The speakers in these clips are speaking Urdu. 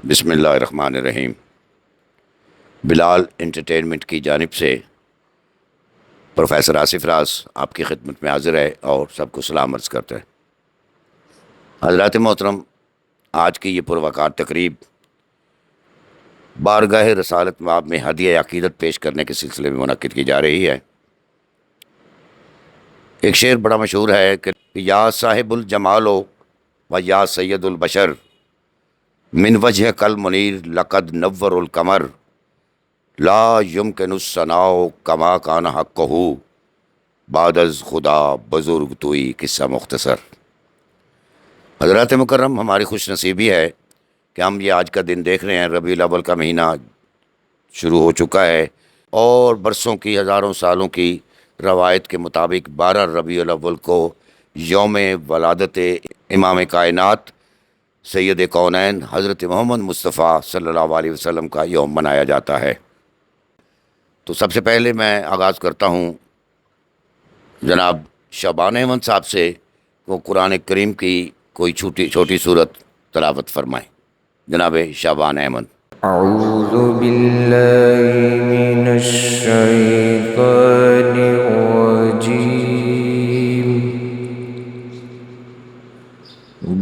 بسم اللہ الرحمن الرحیم۔ بلال انٹرٹینمنٹ کی جانب سے پروفیسر آصف راز آپ کی خدمت میں حاضر ہے اور سب کو سلام عرض کرتا ہے۔ حضرات محترم، آج کی یہ پروقار تقریب بارگاہ رسالت مآب میں ہدیہ عقیدت پیش کرنے کے سلسلے میں منعقد کی جا رہی ہے۔ ایک شعر بڑا مشہور ہے کہ یا صاحب الجمال و یا سید البشر من وجہ کل منیر لقد نور القمر لا یمکن الثناء کما کان حقہ بعد از خدا بزرگ توئی قصہ مختصر۔ حضرات مکرم، ہماری خوش نصیبی ہے کہ ہم یہ آج کا دن دیکھ رہے ہیں۔ ربیع الاول کا مہینہ شروع ہو چکا ہے اور برسوں کی، ہزاروں سالوں کی روایت کے مطابق 12 ربیع الاول کو یوم ولادت امام کائنات سید کونین حضرت محمد مصطفیٰ صلی اللہ علیہ وسلم کا یوم منایا جاتا ہے۔ تو سب سے پہلے میں آغاز کرتا ہوں جناب شعبان احمد صاحب سے، وہ قرآن کریم کی کوئی چھوٹی صورت تلاوت فرمائیں۔ جناب شعبان احمد۔ اعوذ باللہ من الشیطان الرجیم،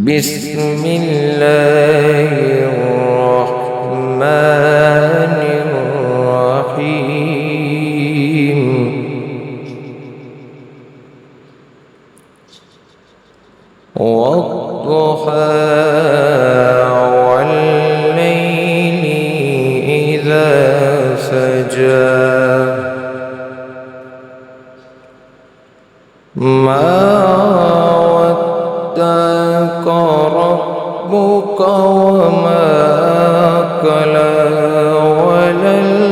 بسم اللہ الرحمن الرحیم، والضحى والليل إذا سجى ما ودعك ربك وما قلى وللآخرة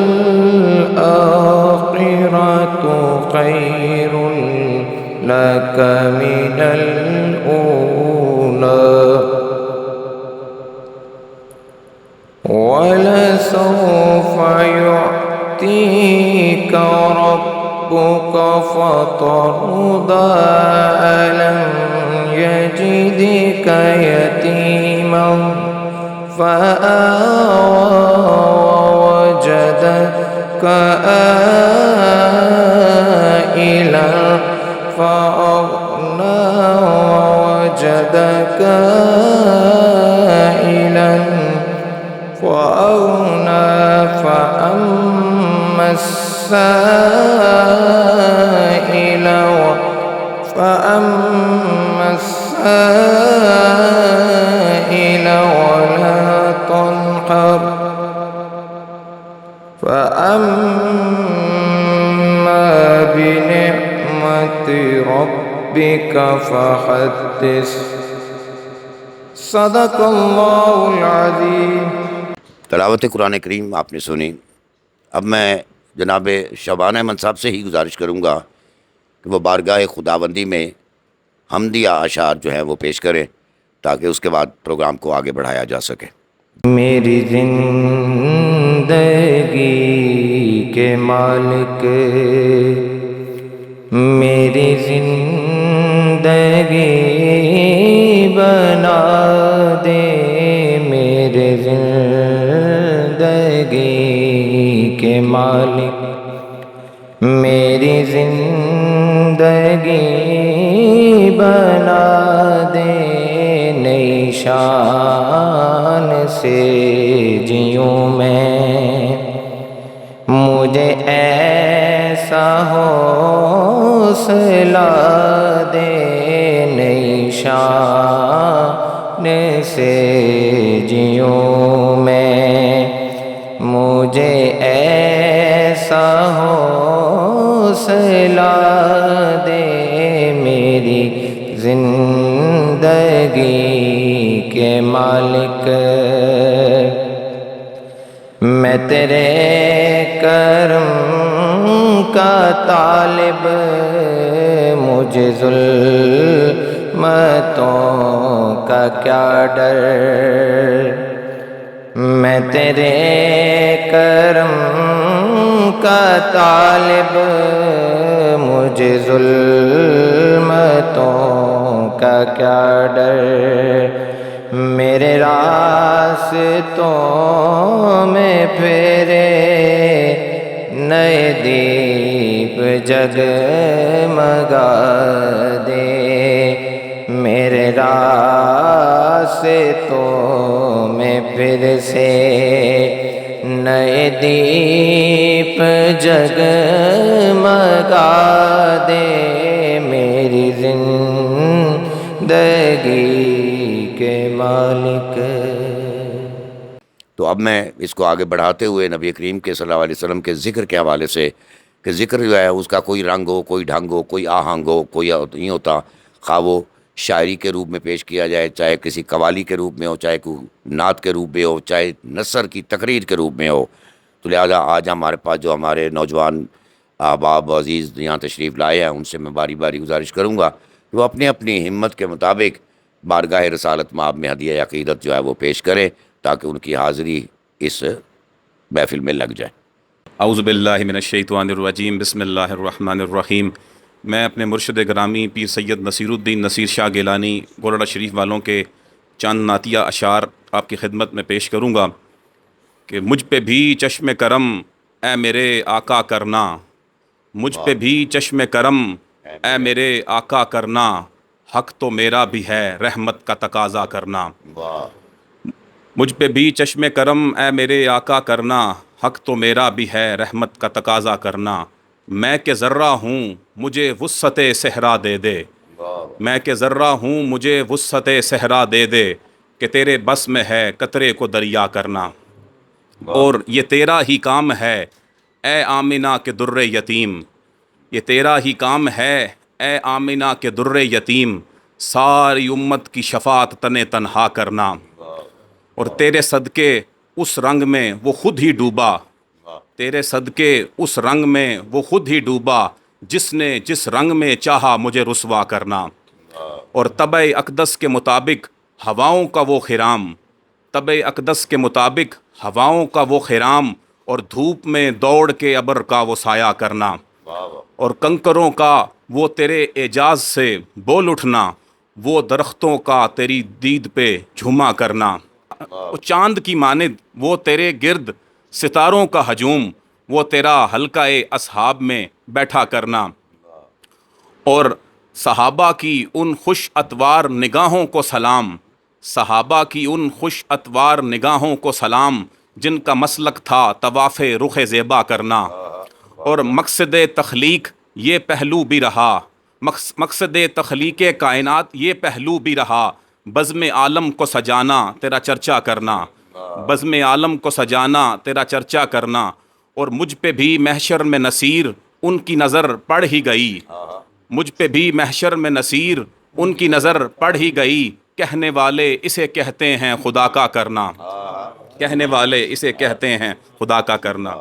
خير لك من الأولى ولسوف يعطيك ربك فترضى ألم يجدك يتيما فآوى ووجدك عائلا فأغنى ووجدك عائلا فأغنى فأما السائل ولا تنحر فأما بنعمة ربك فحدث۔ صدق اللہ العظیم۔ تلاوت قرآن کریم آپ نے سنی۔ اب میں جناب شعبان احمد صاحب سے ہی گزارش کروں گا کہ وہ بارگاہ خداوندی میں حمدیہ اشعار جو ہیں وہ پیش کریں تاکہ اس کے بعد پروگرام کو آگے بڑھایا جا سکے۔ میری زندگی کے مالک، میری زندگی بنا دے، میرے زندگی کے مالک، میری زندگی بنا دے، نئی شان سے جیوں میں، مجھے ایسا حوصلہ دے، نئی شان سے جیوں میں، مجھے ایسا حوصلہ دے، میری زندگی کے مالک، میں تیرے کرم کا طالب، مجھے ظلمتوں کا کیا ڈر، میں تیرے کرم کا طالب، مجھے ظلمتوں کا کیا ڈر، میرے راستوں میں پھیرے نئے دیپ جگمگا دے، میرے راستوں میں پھر سے نئے دیپ جگمگا دے، میری زندگی کے مالک۔ تو اب میں اس کو آگے بڑھاتے ہوئے نبی کریم کے صلی اللہ علیہ وسلم کے ذکر کے حوالے سے، کہ ذکر جو ہے اس کا کوئی رنگ ہو، کوئی ڈھنگ ہو، کوئی آہنگ ہو، کوئی نہیں ہوتا، خواہ وہ شاعری کے روپ میں پیش کیا جائے، چاہے کسی قوالی کے روپ میں ہو، چاہے کوئی نعت کے روپ میں ہو، چاہے نثر کی تقریر کے روپ میں ہو۔ تو لہٰذا آج ہمارے پاس جو ہمارے نوجوان احباب و عزیز یہاں تشریف لائے ہیں، ان سے میں باری باری گزارش کروں گا کہ وہ اپنی اپنی ہمت کے مطابق بارگاہ رسالت مآب میں ہدیہ عقیدت جو ہے وہ پیش کریں، تاکہ ان کی حاضری اس محفل میں لگ جائے۔ اعوذ باللہ من الشیطان الرجیم، بسم اللہ الرحمن الرحیم۔ میں اپنے مرشد گرامی پیر سید نصیر الدین نصیر شاہ گیلانی گولڑا شریف والوں کے چند نعتیہ اشعار آپ کی خدمت میں پیش کروں گا کہ مجھ پہ بھی چشم کرم اے میرے آقا کرنا، مجھ پہ بھی چشم کرم اے میرے آقا کرنا، حق تو میرا بھی ہے رحمت کا تقاضا کرنا۔ مجھ پہ بھی چشم کرم اے میرے آقا کرنا، حق تو میرا بھی ہے رحمت کا تقاضا کرنا۔ میں کہ ذرہ ہوں مجھے وسعت صحرا دے دے، میں کہ ذرہ ہوں مجھے وسعت صحرا دے دے، کہ تیرے بس میں ہے قطرے کو دریا کرنا۔ اور یہ تیرا ہی کام ہے اے آمنہ کے در یتیم، یہ تیرا ہی کام ہے اے آمنہ کے در یتیم، ساری امت کی شفاعت تنے تنہا کرنا۔ اور تیرے صدقے اس رنگ میں وہ خود ہی ڈوبا، تیرے صدقے اس رنگ میں وہ خود ہی ڈوبا، جس نے جس رنگ میں چاہا مجھے رسوا کرنا۔ اور طبع اقدس کے مطابق ہواؤں کا وہ خرام، طبع اقدس کے مطابق ہواؤں کا وہ خرام، اور دھوپ میں دوڑ کے ابر کا وہ سایہ کرنا۔ اور کنکروں کا وہ تیرے اعجاز سے بول اٹھنا، وہ درختوں کا تیری دید پہ جھوما کرنا۔ چاند کی مانند وہ تیرے گرد ستاروں کا ہجوم، وہ تیرا حلقہ اصحاب میں بیٹھا کرنا۔ اور صحابہ کی ان خوش اتوار نگاہوں کو سلام، صحابہ کی ان خوش اتوار نگاہوں کو سلام، جن کا مسلک تھا طواف رخ زیبا کرنا۔ اور مقصد تخلیق یہ پہلو بھی رہا، مقصد تخلیق کائنات یہ پہلو بھی رہا، بزم عالم کو سجانا تیرا چرچا کرنا، بزم عالم کو سجانا تیرا چرچا کرنا۔ اور مجھ پہ بھی محشر میں نصیر ان کی نظر پڑ ہی گئی، مجھ پہ بھی محشر میں نصیر ان کی نظر پڑ ہی گئی، کہنے والے اسے کہتے ہیں خدا کا کرنا، کہنے والے اسے کہتے ہیں خدا کا کرنا۔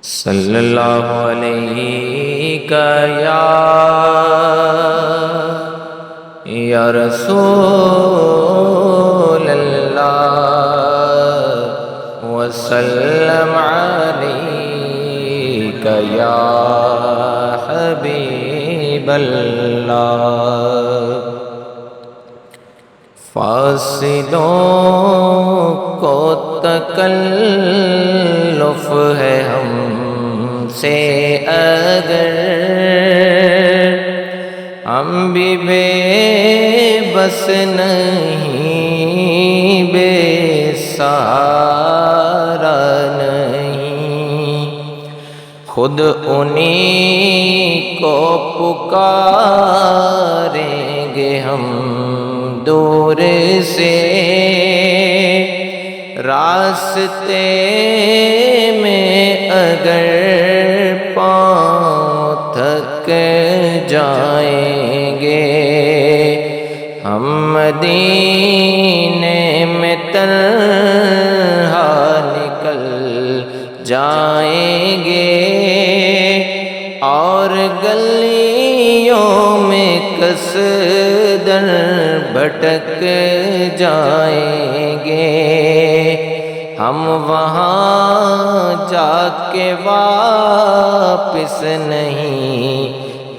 صلی اللہ علیہ یا رسول اللہ، وسلم علیک یا حبیب اللہ۔ فاسدوں کو تکلف ہے ہم سے اگر، ہم بھی بے بس نہیں، بے سہارا نہیں، خود انہی کو پکاریں گے ہم دور سے، راستے میں اگر پاؤں تھک جائیں گے، ہم مدینے میں تنہا نکل جائیں گے، اور گلیوں میں قصدن بھٹک جائیں گے، ہم وہاں جا کے واپس نہیں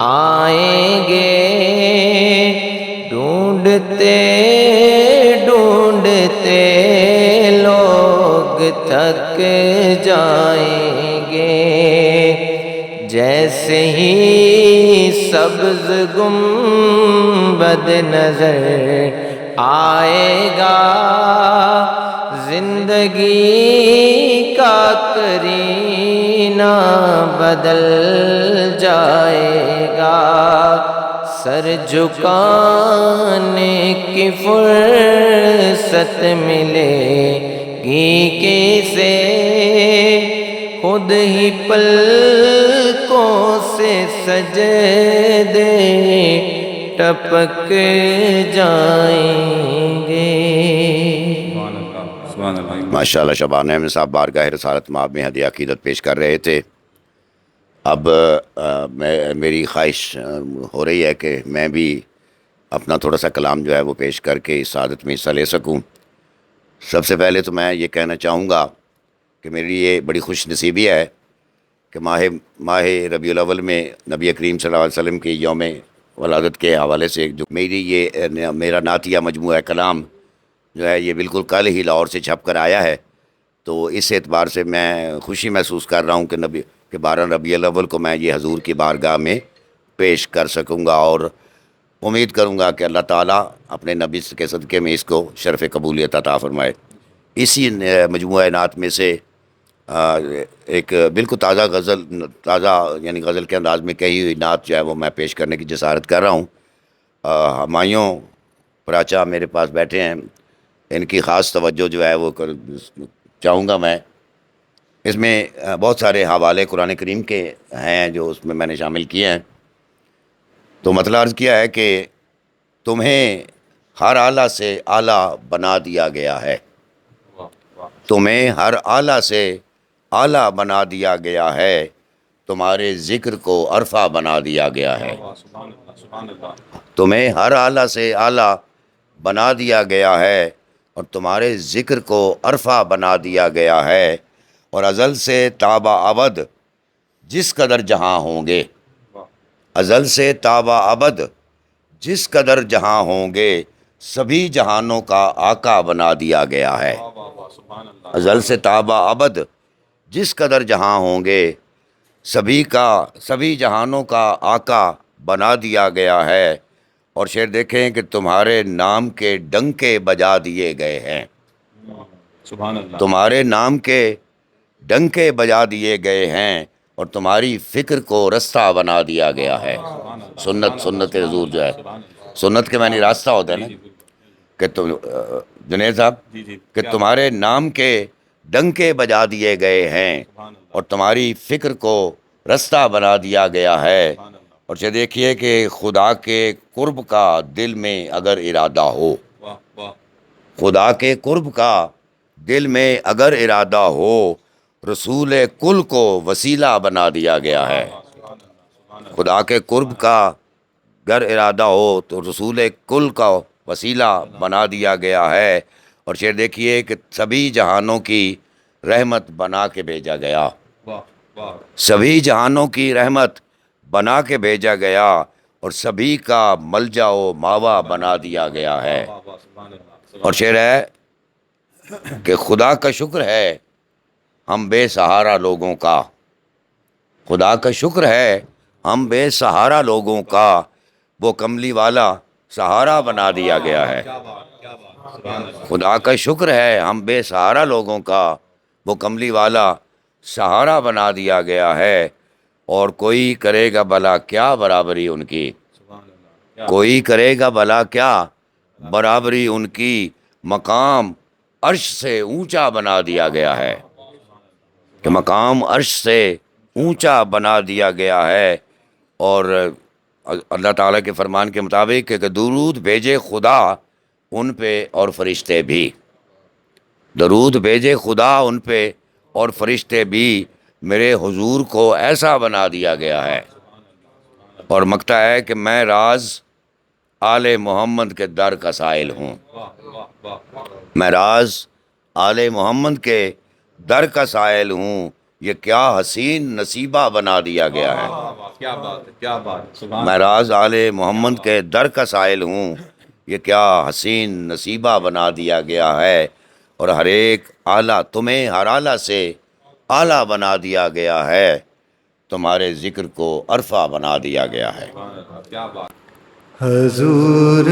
آئیں گے، ڈھونڈتے ڈھونڈتے لوگ تھک جائیں گے، جیسے ہی سبز گنبد نظر آئے گا، زندگی کا کرینہ بدل جائے گا، سر جھکانے کی فرصت ملے گی کیسے، خود ہی پلکوں سے سجدے ٹپک جائیں گے۔ سبحان اللہ۔ ماشاء اللہ شبان احمد صاحب بارگاہ رسالت مآب میں ہدیہ عقیدت پیش کر رہے تھے۔ اب میری خواہش ہو رہی ہے کہ میں بھی اپنا تھوڑا سا کلام جو ہے وہ پیش کر کے اس سعادت میں حصہ لے سکوں۔ سب سے پہلے تو میں یہ کہنا چاہوں گا کہ میری یہ بڑی خوش نصیبی ہے کہ ماہ ربیع الاول میں نبی کریم صلی اللہ علیہ وسلم کی یوم ولادت کے حوالے سے جو میرا نعتیہ مجموعہ کلام جو ہے یہ بالکل کل ہی لاہور سے چھپ کر آیا ہے، تو اس اعتبار سے میں خوشی محسوس کر رہا ہوں کہ 12 ربیع الاول کو میں یہ حضور کی بارگاہ میں پیش کر سکوں گا، اور امید کروں گا کہ اللہ تعالیٰ اپنے نبی کے صدقے میں اس کو شرف قبولیت عطا فرمائے۔ اسی مجموعہ نعت میں سے ایک بالکل تازہ یعنی غزل کے انداز میں کہی ہوئی نعت جو ہے وہ میں پیش کرنے کی جسارت کر رہا ہوں۔ ہمایوں پراچا میرے پاس بیٹھے ہیں، ان کی خاص توجہ جو ہے وہ چاہوں گا میں۔ اس میں بہت سارے حوالے قرآن کریم کے ہیں جو اس میں نے شامل کیے ہیں، تو مطلب عرض کیا ہے کہ تمہیں ہر اعلیٰ سے اعلیٰ بنا دیا گیا ہے، تمہیں ہر اعلیٰ سے اعلیٰ بنا دیا گیا ہے، تمہارے ذکر کو عرفہ بنا دیا گیا ہے، تمہیں ہر اعلیٰ سے اعلیٰ بنا دیا گیا ہے اور تمہارے ذکر کو عرفہ بنا دیا گیا ہے، اور ازل سے تابہ ابد جس قدر جہاں ہوں گے، ازل سے تابہ ابد جس قدر جہاں ہوں گے، سبھی جہانوں کا آقا بنا دیا گیا ہے، ازل سے تابہ ابد جس قدر جہاں ہوں گے، سبھی جہانوں کا آقا بنا دیا گیا ہے، اور شعر دیکھیں کہ تمہارے نام کے ڈنکے بجا دیے گئے ہیں، سبحان اللہ۔ تمہارے نام کے ڈنکے بجا دیے گئے ہیں اور تمہاری فکر کو رستہ بنا دیا گیا ہے۔ سنت حضور جو ہے، سنت کے معنی راستہ ہوتا ہے نا، کہ تم جنید صاحب کہ تمہارے نام کے ڈنکے بجا دیے گئے ہیں اور تمہاری فکر کو رستہ بنا دیا گیا ہے، اور یہ دیکھیے کہ خدا کے قرب کا دل میں اگر ارادہ ہو، خدا کے قرب کا دل میں اگر ارادہ ہو، رسول کل کو وسیلہ بنا دیا گیا ہے، خدا کے قرب کا اگر ارادہ ہو تو رسول کل کا وسیلہ بنا دیا گیا ہے، اور شعر دیکھیے کہ سبھی جہانوں کی رحمت بنا کے بھیجا گیا، سبھی جہانوں کی رحمت بنا کے بھیجا گیا اور سبھی کا ملجا و ماوا بنا دیا گیا ہے، اور شعر ہے کہ خدا کا شکر ہے ہم بے سہارا لوگوں کا، خدا کا شکر ہے ہم بے سہارا لوگوں کا، وہ کملی والا سہارا بنا دیا گیا ہے، خدا کا شکر ہے ہم بے سہارا لوگوں کا، وہ کملی والا سہارا بنا دیا گیا ہے، اور کوئی کرے گا بھلا کیا برابری ان کی، کوئی کرے گا بھلا کیا برابری ان کی، مقام عرش سے اونچا بنا دیا گیا ہے، کہ مقام عرش سے اونچا بنا دیا گیا ہے، اور اللہ تعالیٰ کے فرمان کے مطابق کہ درود بھیجے خدا ان پہ اور فرشتے بھی، درود بھیجے خدا ان پہ اور فرشتے بھی، میرے حضور کو ایسا بنا دیا گیا ہے، اور مکتا ہے کہ میں راز آل محمد کے در کا سائل ہوں، میں راز آل محمد کے در کا سائل ہوں، یہ کیا حسین نصیبہ بنا دیا گیا ہے، کیا بات ہے، کیا بات ہے، سبحان میں راز آل محمد کے در کا سائل ہوں، یہ کیا حسین نصیبہ بنا دیا گیا ہے، اور ہر ایک اعلیٰ، تمہیں ہر اعلیٰ سے اعلیٰ بنا دیا گیا ہے، تمہارے ذکر کو عرفہ بنا دیا گیا ہے۔ حضور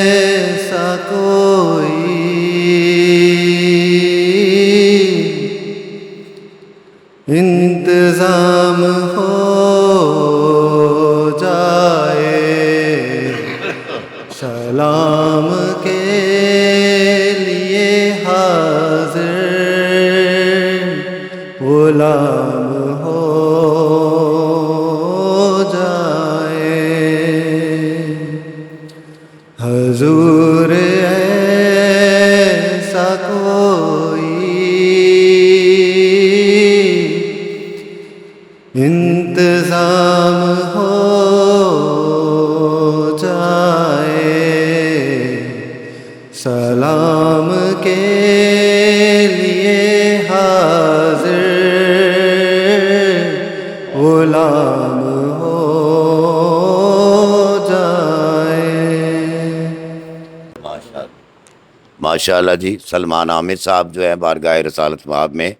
ایسا کوئی انتظام ہو جائے، سلام کے لیے حاضر غلام ہو جائے۔ حضور ایسا کوئی انتظام ہو جائے، سلام کے لیے حاضر غلام ہو جائے۔ ماشاء اللہ جی، سلمان عامر صاحب جو ہے بارگاہ رسالت مآب میں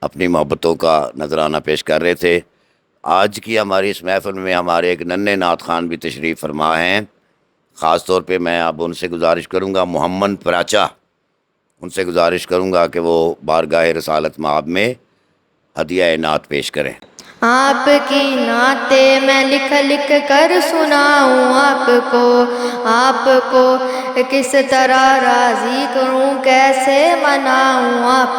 اپنی محبتوں کا نذرانہ پیش کر رہے تھے۔ آج کی ہماری اس محفل میں ہمارے ایک ننھے نعت خوان بھی تشریف فرما ہیں۔ خاص طور پہ میں اب ان سے گزارش کروں گا، محمد پراچا، ان سے گزارش کروں گا کہ وہ بارگاہ رسالت مآب میں ہدیہ نعت پیش کریں۔ آپ کی نعتیں میں لکھ لکھ کر سناؤں آپ کو کس طرح راضی کروں، کیسے مناؤں آپ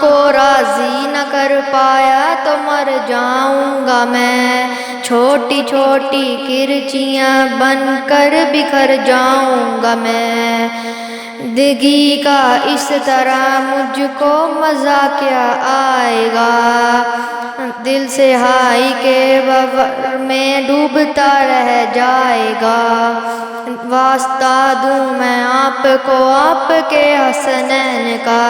کو راضی نہ کر پایا تو مر جاؤں گا میں، چھوٹی چھوٹی کرچیاں بن کر بکھر جاؤں گا میں، زندگی کا اس طرح مجھ کو مزہ کیا آئے گا، دل سے ہائی کے بور میں ڈوبتا رہ جائے گا، واسطہ دوں میں آپ کو آپ کے حسنین کا،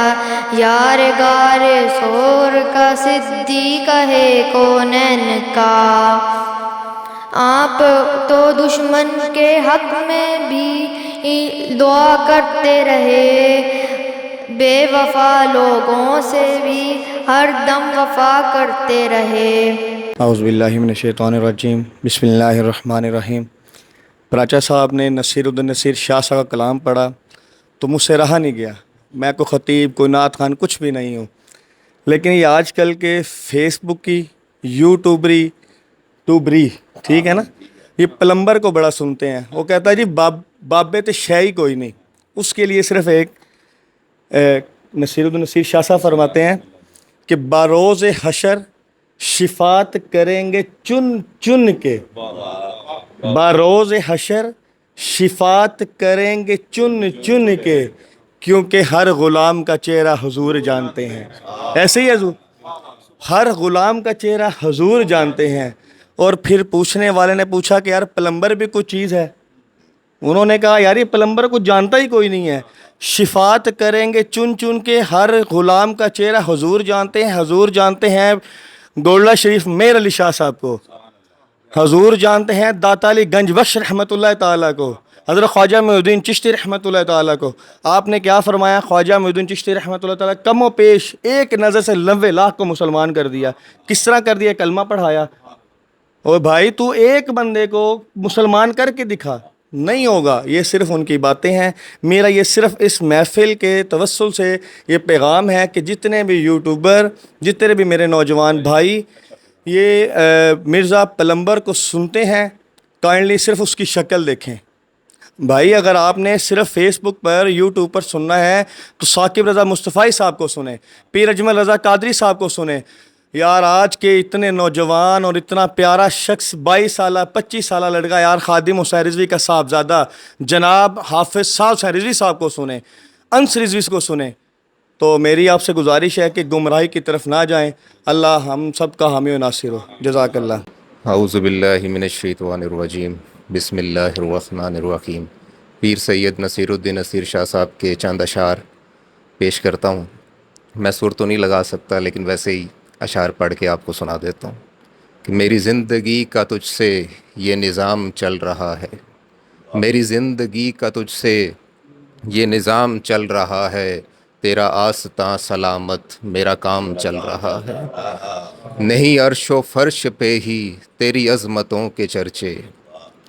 یار غار سور کا صدیق ہے کونین کا، آپ تو دشمن کے حق میں بھی دعا کرتے رہے، بے وفا لوگوں سے بھی ہر دم وفا کرتے رہے۔ اعوذ باللہ من الشیطان الرجیم، بسم اللہ الرحمن الرحیم۔ پراچا صاحب نے نصیر الدین نصیر شاہ صاحب کا کلام پڑھا تو مجھ سے رہا نہیں گیا۔ میں کوئی خطیب، کوئی نعت خوان کچھ بھی نہیں ہوں، لیکن یہ آج کل کے فیس بک کی یوٹیوبری ٹھیک ہے نا، یہ پلمبر کو بڑا سنتے ہیں، وہ کہتا ہے جی بابے تے شے کوئی نہیں، اس کے لیے صرف ایک نصیر الدین نصیر شاہ صاحب فرماتے ہیں کہ باروز حشر شفاعت کریں گے چن چن کے، باروز حشر شفاعت کریں گے چن چن کے، کیونکہ ہر غلام کا چہرہ حضور جانتے ہیں۔ ایسے ہی حضور ہر غلام کا چہرہ حضور جانتے ہیں۔ اور پھر پوچھنے والے نے پوچھا کہ یار پلمبر بھی کوئی چیز ہے؟ انہوں نے کہا یار یہ پلمبر کو جانتا ہی کوئی نہیں ہے، شفاعت کریں گے چن چن کے، ہر غلام کا چہرہ حضور جانتے ہیں۔ حضور جانتے ہیں گولڑا شریف میر علی شاہ صاحب کو، حضور جانتے ہیں داتا علی گنج بخش رحمۃ اللہ تعالیٰ کو، حضرت خواجہ معین الدین چشتی رحمۃ اللہ تعالیٰ کو۔ آپ نے کیا فرمایا؟ خواجہ معین الدین چشتی رحمۃ اللہ تعالیٰ کم و پیش ایک نظر سے 90 لاکھ کو مسلمان کر دیا۔ کس طرح کر دیا؟ کلمہ پڑھایا۔ اور بھائی تو ایک بندے کو مسلمان کر کے دکھا، نہیں ہوگا۔ یہ صرف ان کی باتیں ہیں۔ میرا یہ صرف اس محفل کے توسل سے یہ پیغام ہے کہ جتنے بھی یوٹیوبر، جتنے بھی میرے نوجوان بھائی یہ مرزا پلمبر کو سنتے ہیں، کائنڈلی صرف اس کی شکل دیکھیں۔ بھائی اگر آپ نے صرف فیس بک پر یوٹیوب پر سننا ہے تو ثاقب رضا مصطفی صاحب کو سنیں، پیر اجمل رضا قادری صاحب کو سنیں۔ یار آج کے اتنے نوجوان اور اتنا پیارا شخص 22 سالہ 25 سالہ لڑکا یار خادم حسین رضوی کا صاحبزادہ جناب حافظ صاحب حسین رضوی صاحب کو سنیں، انس رضوی کو سنیں۔ تو میری آپ سے گزارش ہے کہ گمراہی کی طرف نہ جائیں۔ اللہ ہم سب کا حامی و ناصر ہو۔ جزاک اللہ۔ اعوذ باللہ من الشیطان الرجیم، بسم اللہ الرحمن الرحیم۔ پیر سید نصیر الدین نصیر شاہ صاحب کے چند اشعار پیش کرتا ہوں۔ میں سر تو نہیں لگا سکتا لیکن ویسے ہی اشعار پڑھ کے آپ کو سنا دیتا ہوں کہ میری زندگی کا تجھ سے یہ نظام چل رہا ہے، میری زندگی کا تجھ سے یہ نظام چل رہا ہے، تیرا آستاں سلامت میرا کام چل رہا ہے۔ نہیں عرش و فرش پہ ہی تیری عظمتوں کے چرچے،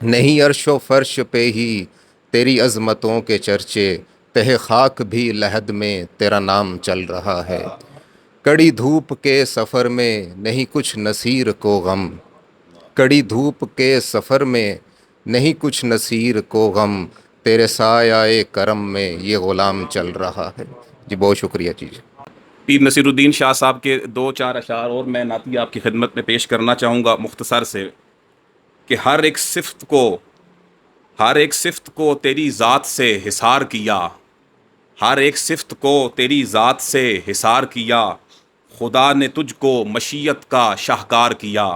نہیں عرش و فرش پہ ہی تیری عظمتوں کے چرچے، تہ خاک بھی لحد میں تیرا نام چل رہا ہے۔ کڑی دھوپ کے سفر میں نہیں کچھ نصیر کو غم، کڑی دھوپ کے سفر میں نہیں کچھ نصیر کو غم، تیرے سایہ کرم میں یہ غلام چل رہا ہے۔ جی بہت شکریہ جی۔ پیر نصیر الدین شاہ صاحب کے 2-4 اشعار اور میں نعتیہ آپ کی خدمت میں پیش کرنا چاہوں گا مختصر سے، کہ ہر ایک صفت کو تیری ذات سے حصار کیا، ہر ایک صفت کو تیری ذات سے حصار کیا، خدا نے تجھ کو مشیت کا شاہکار کیا۔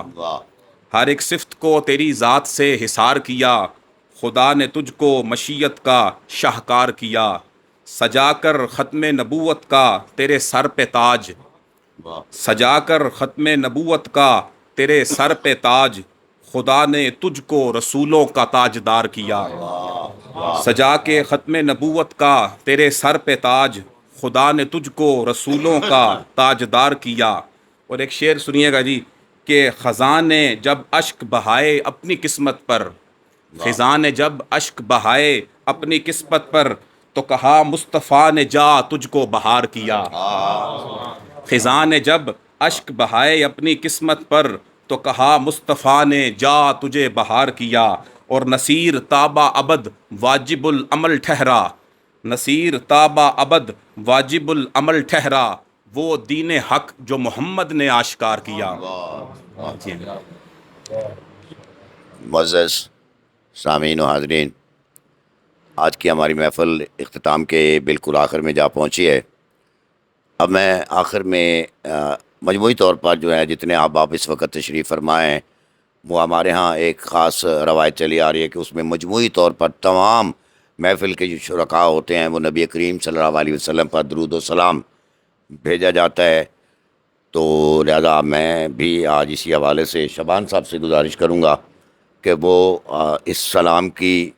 ہر ایک صفت کو تیری ذات سے حصار کیا، خدا نے تجھ کو مشیت کا شاہکار کیا، سجا کر ختم نبوت کا تیرے سر پہ تاج، سجا کر ختم نبوت کا تیرے سر پہ تاج، خدا نے تجھ کو رسولوں کا تاجدار کیا۔ سجا کے ختم نبوت کا تیرے سر پہ تاج، خدا نے تجھ کو رسولوں کا تاجدار کیا۔ اور ایک شعر سنیے گا جی، کہ خزاں نے جب اشک بہائے اپنی قسمت پر، خزاں نے جب اشک بہائے اپنی قسمت پر، تو کہا مصطفیٰ نے جا تجھ کو بہار کیا۔ خزاں نے جب اشک بہائے اپنی قسمت پر، تو کہا مصطفیٰ نے جا تجھے بہار کیا۔ اور نصیر تابہ ابد واجب العمل ٹھہرا، نصیر تابہ ابد واجب العمل ٹھہرا، وہ دین حق جو محمد نے آشکار کیا۔ معزز سامعین و حاضرین، آج کی ہماری محفل اختتام کے بالکل آخر میں جا پہنچی ہے۔ اب میں آخر میں مجموعی طور پر جو ہے جتنے آپ اس وقت تشریف فرمائے ہیں، وہ ہمارے ہاں ایک خاص روایت چلی آ رہی ہے کہ اس میں مجموعی طور پر تمام محفل کے جو شرکاء ہوتے ہیں وہ نبی کریم صلی اللہ علیہ وسلم پر درود و سلام بھیجا جاتا ہے۔ تو لہذا میں بھی آج اسی حوالے سے شبان صاحب سے گزارش کروں گا کہ وہ اس سلام کی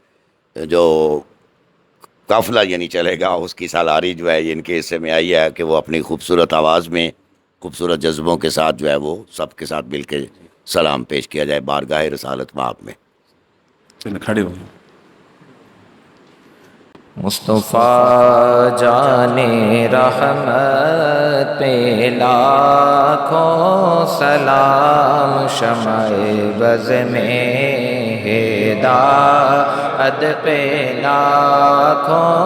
جو قافلہ یعنی چلے گا، اس کی سالاری جو ہے ان کے حصے میں آئی ہے کہ وہ اپنی خوبصورت آواز میں خوبصورت جذبوں کے ساتھ جو ہے وہ سب کے ساتھ مل کے سلام پیش کیا جائے بارگاہ رسالت مآب میں۔ چلیں کھڑے ہو۔ مصطفیٰ جان رحمت پہ لاکھوں سلام، شمع بز میں ہدایت پہ لاکھوں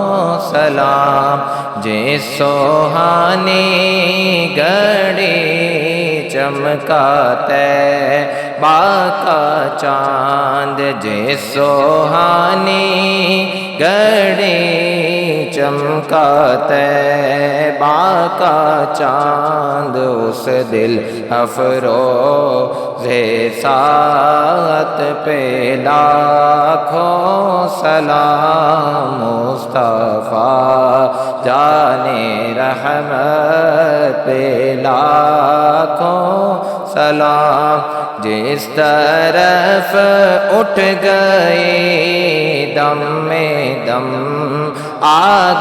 سلام، جس سوہانی گھڑی چمکا طیبہ کا چاند، جس سوہانی گھڑی چمکا طیبہ کا چاند، اس دل افروز ساعت پہ لاکھوں سلام، مصطفیٰ جان رحمت پہ لاکھوں سلام، جس طرف اٹھ گئی دم میں دم آ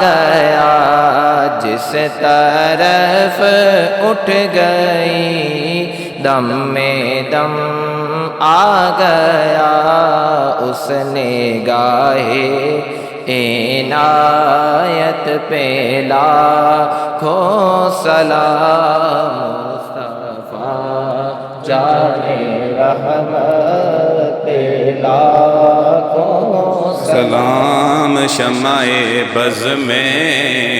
گیا، جس طرف اٹھ گئی دم میں دم آ گیا، اس نگاہ عنایت پہ لاکھوں سلام، مصطفیٰ جان رحمت پہ لاکھوں سلام، شمع بز میں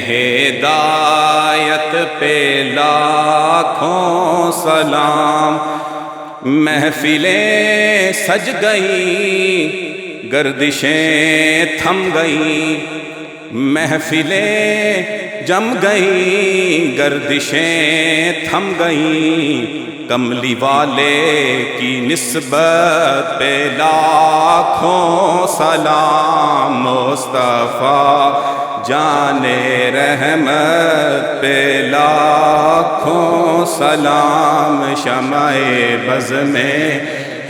ہدایت پہ لاکھوں سلام، محفلیں سج گئیں گردشیں تھم گئیں، محفلیں جم گئیں گردشیں تھم گئیں، کملی والے کی نسبت پہ لاکھوں سلام، مصطفیٰ جان رحمت پہ لاکھوں سلام، شمع بز میں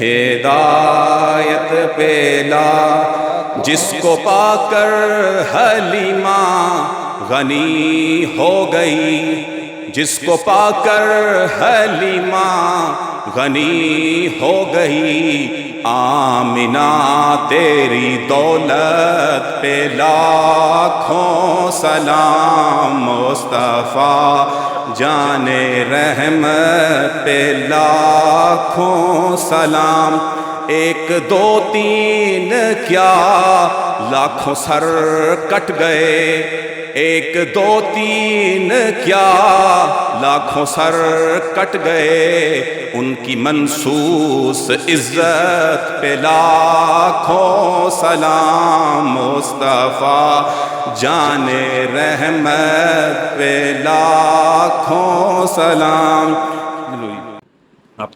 ہدایت پہ لاکھوں جس کو پا کر حلیمہ غنی ہو گئی، جس کو پا کر حلیمہ غنی ہو گئی، آمنہ تیری دولت پہ لاکھوں سلام، مصطفیٰ جان رحمت پہ لاکھوں سلام، ایک دو تین کیا لاکھوں سر کٹ گئے، ایک دو تین کیا لاکھوں سر کٹ گئے، ان کی منصوص عزت پہ لاکھوں سلام، مصطفیٰ جان رحمت پہ لاکھوں سلام۔ آپ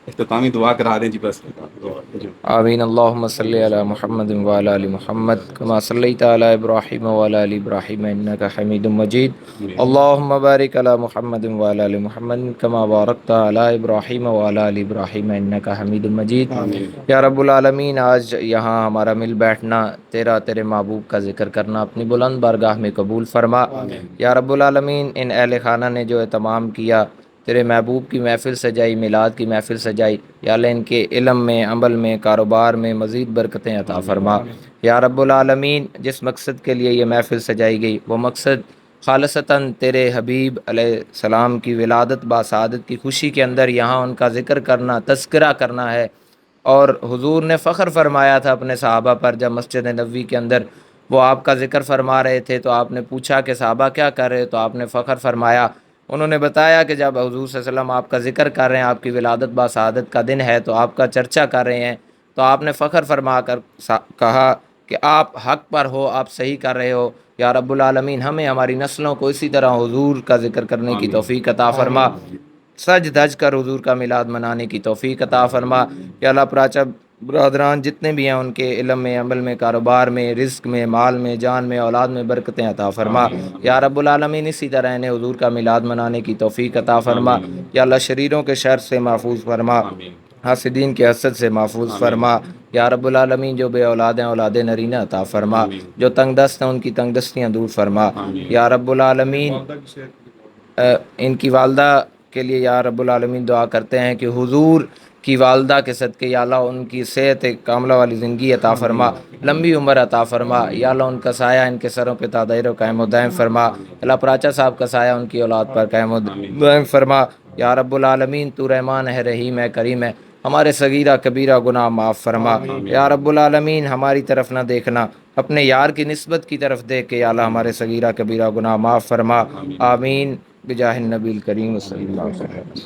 اختتامی دعا کرا دیں جی بس۔ آمین۔ اللہم صلی علی محمد وعلی آل محمد کما صلیت علی ابراہیم وعلی آل ابراہیم انک حمید مجید۔ اللہم بارک علی محمد وعلی آل محمد کما بارکت علی ابراہیم وعلی آل ابراہیم انک حمید مجید۔ یا رب العالمین، آج یہاں ہمارا مل بیٹھنا، تیرے محبوب کا ذکر کرنا اپنی بلند بارگاہ میں قبول فرما۔ یا رب العالمین، ان اہل خانہ نے جو اہتمام کیا، تیرے محبوب کی محفل سجائی، میلاد کی محفل سجائی، یا اللہ ان کے علم میں، عمل میں، کاروبار میں مزید برکتیں عطا فرما۔ یا رب العالمین، جس مقصد کے لیے یہ محفل سجائی گئی، وہ مقصد خالصتاً تیرے حبیب علیہ السلام کی ولادت باسعادت کی خوشی کے اندر یہاں ان کا ذکر کرنا، تذکرہ کرنا ہے۔ اور حضور نے فخر فرمایا تھا اپنے صحابہ پر، جب مسجد نبوی کے اندر وہ آپ کا ذکر فرما رہے تھے تو آپ نے پوچھا کہ صحابہ کیا کر رہے، تو آپ نے فخر فرمایا، انہوں نے بتایا کہ جب حضور صلی اللہ علیہ وسلم آپ کا ذکر کر رہے ہیں، آپ کی ولادت باسعادت کا دن ہے تو آپ کا چرچا کر رہے ہیں، تو آپ نے فخر فرما کر کہا کہ آپ حق پر ہو، آپ صحیح کر رہے ہو۔ یا رب العالمین، ہمیں ہماری نسلوں کو اسی طرح حضور کا ذکر کرنے کی توفیق عطا فرما، سج دھج کر حضور کا میلاد منانے کی توفیق عطا فرما۔ یا اللہ پراچا برادران جتنے بھی ہیں ان کے علم میں، عمل میں، کاروبار میں، رزق میں، مال میں، جان میں، اولاد میں برکتیں عطا فرما۔ یا رب العالمین، اسی طرح انہیں حضور کا میلاد منانے کی توفیق عطا فرما۔ یا اللہ شریروں کے شر سے محفوظ فرما، حاسدین کے حسد سے محفوظ فرما۔ یا رب العالمین، جو بے اولاد ہیں اولاد نرینہ عطا فرما، جو تنگ دست ہیں ان کی تنگ دستیاں دور فرما۔ یا رب العالمین، ان کی والدہ کے لیے یا رب العالمین دعا کرتے ہیں کہ حضور کی والدہ کے صدقے یا اللہ ان کی صحت کاملہ والی زندگی عطا فرما، لمبی عمر عطا فرما۔ یا اللہ ان کا سایہ ان کے سروں پہ تا دائر و قائم و دائم فرما۔ اللہ پراچا صاحب کا سایہ ان کی اولاد پر قائم و دائم فرما۔ یا رب العالمین، تو رحمان ہے، رحیم ہے، کریم ہے، ہمارے صغیرہ کبیرہ گناہ معاف فرما۔ یا رب العالمین، ہماری طرف نہ دیکھنا، اپنے یار کی نسبت کی طرف دیکھ کے یا اللہ ہمارے صغیرہ کبیرہ گناہ معاف فرما۔ آمین بجاہ النبی الکریم صلی اللہ علیہ وسلم۔